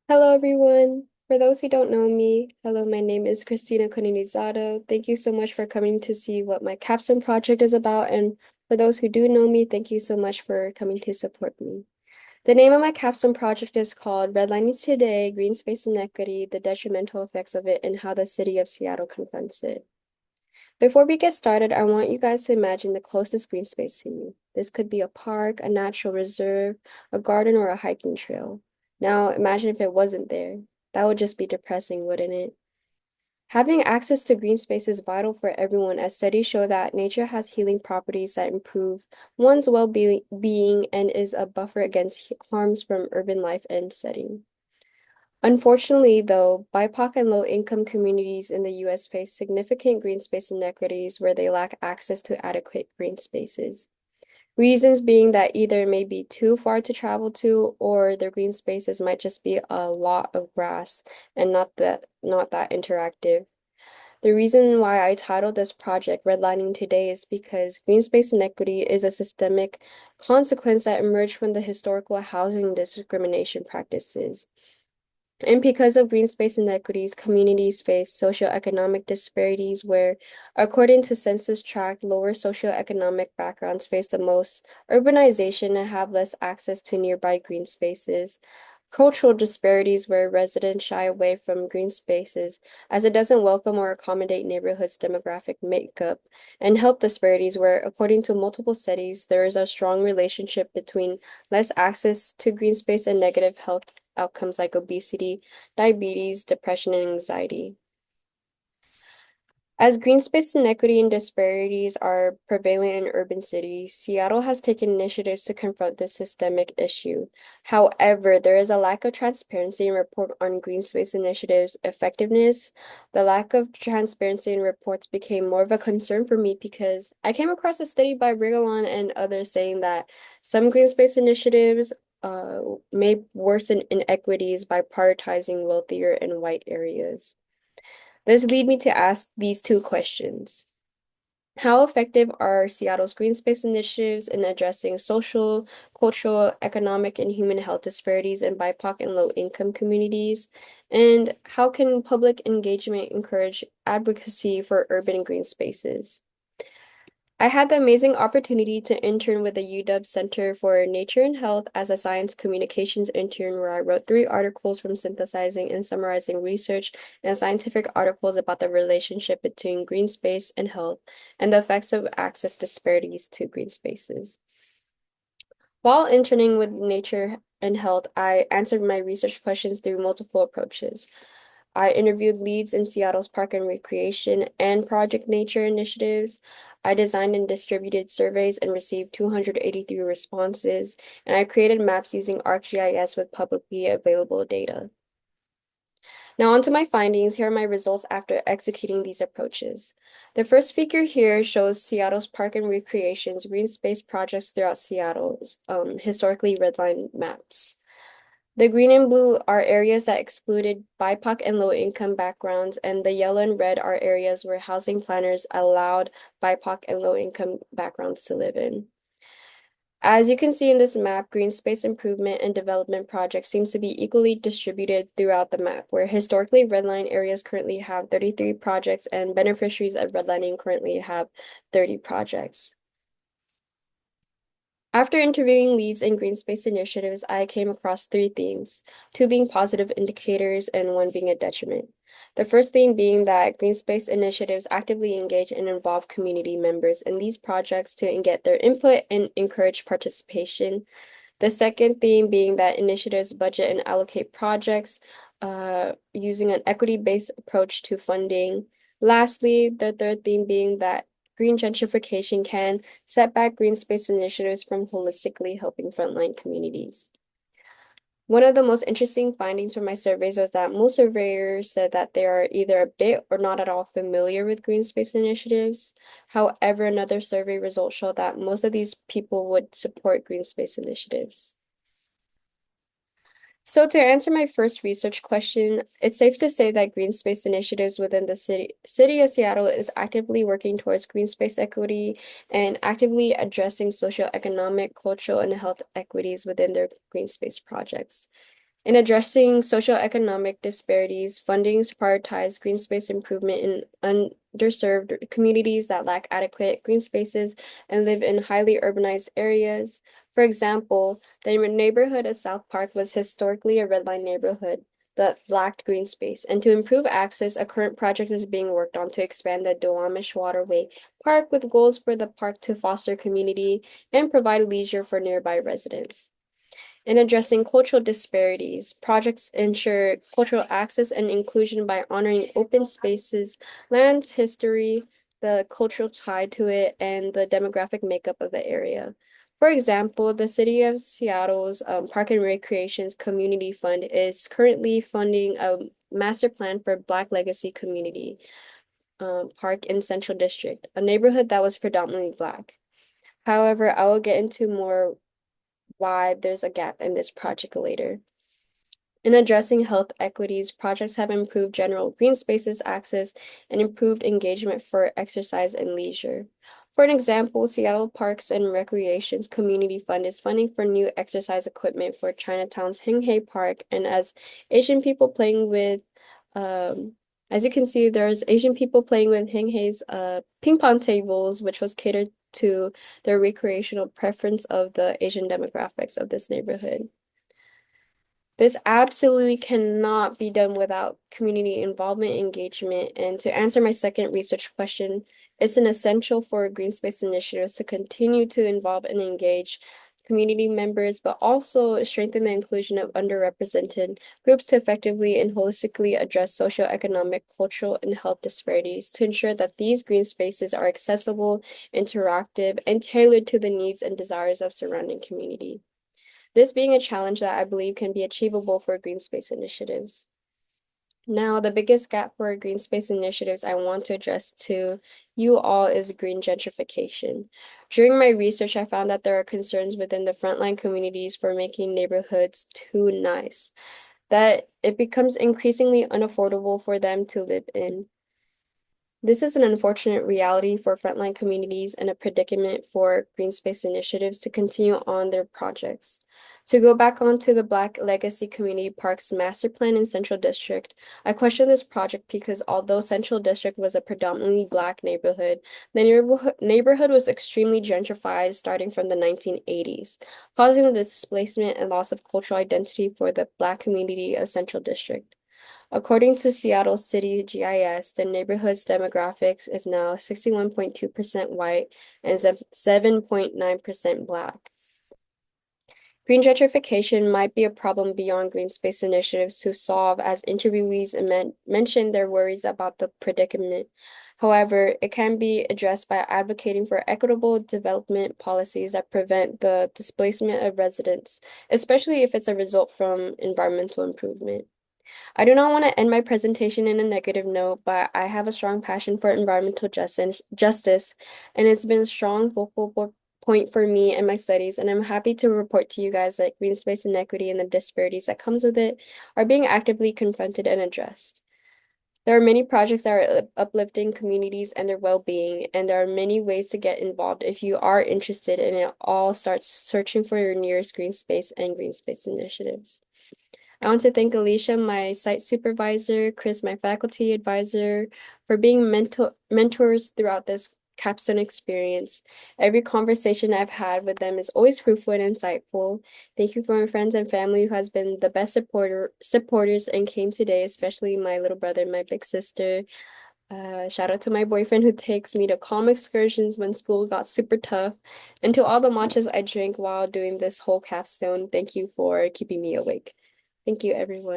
Hello, everyone. For those who don't know me, hello, my name is Kristina Canonizado. Thank you so much for coming to see what my capstone project is about. And for those who do know me, thank you so much for coming to support me. The name of my capstone project is called Redlining Today, Green Space Inequity, the Detrimental Effects of It, and How the City of Seattle Confronts It. Before we get started, I want you guys to imagine the closest green space to you. This could be a park, a natural reserve, a garden, or a hiking trail. Now, imagine if it wasn't there. That would just be depressing, wouldn't it? Having access to green space is vital for everyone, as studies show that nature has healing properties that improve one's well-being and is a buffer against harms from urban life and setting. Unfortunately, though, BIPOC and low-income communities in the U.S. face significant green space inequities where they lack access to adequate green spaces. Reasons being that either it may be too far to travel to, or their green spaces might just be a lot of grass and not that interactive. The reason why I titled this project Redlining Today is because green space inequity is a systemic consequence that emerged from the historical housing discrimination practices. And because of green space inequities, communities face socioeconomic disparities where, according to census tract, lower socioeconomic backgrounds face the most urbanization and have less access to nearby green spaces. Cultural disparities where residents shy away from green spaces as it doesn't welcome or accommodate neighborhoods' demographic makeup. And health disparities where, according to multiple studies, there is a strong relationship between less access to green space and negative health outcomes like obesity, diabetes, depression, and anxiety. As green space inequity and disparities are prevalent in urban cities, Seattle has taken initiatives to confront this systemic issue. However, there is a lack of transparency in report on green space initiatives' effectiveness. The lack of transparency in reports became more of a concern for me because I came across a study by Rigalon and others saying that some green space initiatives may worsen inequities by prioritizing wealthier and white areas. This lead me to ask these two questions. How effective are Seattle's green space initiatives in addressing social, cultural, economic, and human health disparities in BIPOC and low-income communities? And how can public engagement encourage advocacy for urban green spaces? I had the amazing opportunity to intern with the UW Center for Nature and Health as a science communications intern, where I wrote 3 articles from synthesizing and summarizing research and scientific articles about the relationship between green space and health and the effects of access disparities to green spaces. While interning with Nature and Health, I answered my research questions through multiple approaches. I interviewed leads in Seattle's park and recreation and project nature initiatives. I designed and distributed surveys and received 283 responses, and I created maps using ArcGIS with publicly available data. Now, on to my findings. Here are my results after executing these approaches. The first figure here shows Seattle's park and recreation's green space projects throughout Seattle's historically redlined maps. The green and blue are areas that excluded BIPOC and low-income backgrounds, and the yellow and red are areas where housing planners allowed BIPOC and low-income backgrounds to live in. As you can see in this map, green space improvement and development projects seems to be equally distributed throughout the map, where historically redlined areas currently have 33 projects and beneficiaries of redlining currently have 30 projects. After interviewing leads in green space initiatives, I came across 3 themes, 2 being positive indicators and 1 being a detriment. The first theme being that green space initiatives actively engage and involve community members in these projects to get their input and encourage participation. The second theme being that initiatives budget and allocate projects using an equity-based approach to funding. Lastly, the third theme being that green gentrification can set back green space initiatives from holistically helping frontline communities. One of the most interesting findings from my surveys was that most surveyors said that they are either a bit or not at all familiar with green space initiatives. However, another survey result showed that most of these people would support green space initiatives. So to answer my first research question, it's safe to say that green space initiatives within the city of Seattle is actively working towards green space equity and actively addressing socioeconomic, cultural, and health equities within their green space projects. In addressing socioeconomic disparities, fundings prioritize green space improvement in underserved communities that lack adequate green spaces and live in highly urbanized areas. For example, the neighborhood of South Park was historically a red line neighborhood that lacked green space. And to improve access, a current project is being worked on to expand the Duwamish Waterway Park with goals for the park to foster community and provide leisure for nearby residents. In addressing cultural disparities, projects ensure cultural access and inclusion by honoring open spaces, land's history, the cultural tie to it, and the demographic makeup of the area. For example, the City of Seattle's Park and Recreations Community Fund is currently funding a master plan for Black Legacy Community Park in Central District, a neighborhood that was predominantly Black. However, I will get into more why there's a gap in this project later. In addressing health equities, projects have improved general green spaces access and improved engagement for exercise and leisure. For an example, Seattle Parks and Recreations Community Fund is funding for new exercise equipment for Chinatown's Hing Hay Park, and Asian people playing with, um, as you can see, there's Asian people playing with Hing Hay's ping pong tables, which was catered to the recreational preference of the Asian demographics of this neighborhood. This absolutely cannot be done without community involvement, engagement, and to answer my second research question, it's an essential for green space initiatives to continue to involve and engage community members, but also strengthen the inclusion of underrepresented groups to effectively and holistically address socioeconomic, cultural, and health disparities to ensure that these green spaces are accessible, interactive, and tailored to the needs and desires of surrounding community. This being a challenge that I believe can be achievable for green space initiatives. Now, the biggest gap for green space initiatives I want to address to you all is green gentrification. During my research, I found that there are concerns within the frontline communities for making neighborhoods too nice, that it becomes increasingly unaffordable for them to live in. This is an unfortunate reality for frontline communities and a predicament for green space initiatives to continue on their projects. To go back onto the Black Legacy Community Parks Master Plan in Central District, I question this project because although Central District was a predominantly Black neighborhood, the neighborhood was extremely gentrified starting from the 1980s, causing the displacement and loss of cultural identity for the Black community of Central District. According to Seattle City GIS, the neighborhood's demographics is now 61.2% white and 7.9% Black. Green gentrification might be a problem beyond green space initiatives to solve, as interviewees mentioned their worries about the predicament. However, it can be addressed by advocating for equitable development policies that prevent the displacement of residents, especially if it's a result from environmental improvement. I do not want to end my presentation in a negative note, but I have a strong passion for environmental justice, and it's been a strong focal point for me and my studies, and I'm happy to report to you guys that green space inequity and the disparities that comes with it are being actively confronted and addressed. There are many projects that are uplifting communities and their well-being, and there are many ways to get involved if you are interested, and it all starts searching for your nearest green space and green space initiatives. I want to thank Alicia, my site supervisor, Chris, my faculty advisor, for being mentors throughout this capstone experience. Every conversation I've had with them is always fruitful and insightful. Thank you for my friends and family who has been the best supporters and came today, especially my little brother and my big sister. Shout out to my boyfriend who takes me to calm excursions when school got super tough. And to all the matchas I drank while doing this whole capstone, thank you for keeping me awake. Thank you, everyone.